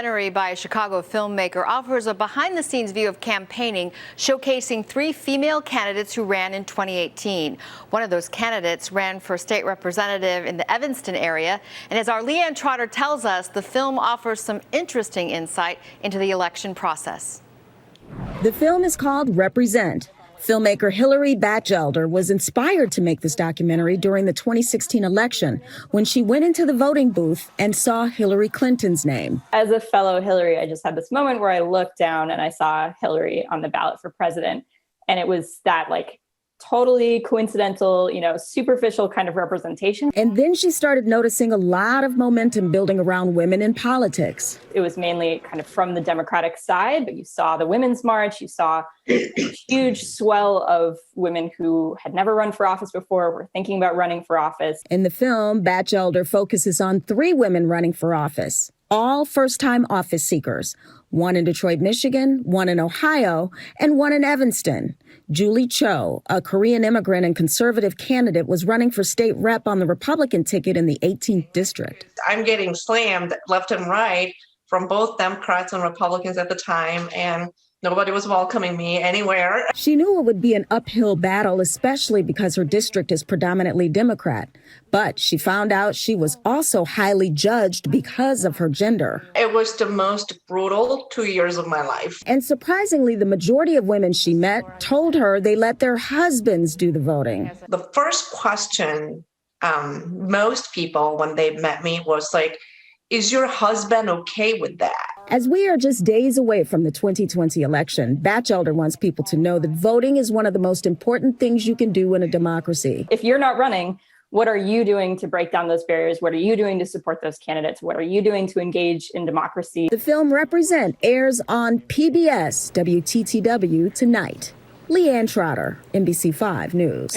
documentary by a Chicago filmmaker offers a behind-the-scenes view of campaigning, showcasing 3 female candidates who ran in 2018. One of those candidates ran for state representative in the Evanston area. And as our LeeAnn Trotter tells us, the film offers some interesting insight into the election process. The film is called Represent. Filmmaker Hillary Batchelder was inspired to make this documentary during the 2016 election when she went into the voting booth and saw Hillary Clinton's name. As a fellow Hillary, I just had this moment where I looked down and I saw Hillary on the ballot for president. And it was that totally coincidental, superficial kind of representation. And then she started noticing a lot of momentum building around women in politics. It was mainly kind of from the Democratic side, but you saw the Women's March, you saw a huge swell of women who had never run for office before, were thinking about running for office. In the film, Batchelder focuses on 3 women running for office, all first-time office seekers, one in Detroit, Michigan, one in Ohio, and one in Evanston. Julie Cho, a Korean immigrant and conservative candidate, was running for state rep on the Republican ticket in the 18th district. I'm getting slammed left and right from both Democrats and Republicans at the time, and nobody was welcoming me anywhere. She knew it would be an uphill battle, especially because her district is predominantly Democrat. But she found out she was also highly judged because of her gender. It was the most brutal 2 years of my life. And surprisingly, the majority of women she met told her they let their husbands do the voting. The first question most people, when they met me, was like, is your husband okay with that? As we are just days away from the 2020 election, Batchelder wants people to know that voting is one of the most important things you can do in a democracy. If you're not running, what are you doing to break down those barriers? What are you doing to support those candidates? What are you doing to engage in democracy? The film Represent airs on PBS WTTW tonight. LeeAnn Trotter, NBC5 News.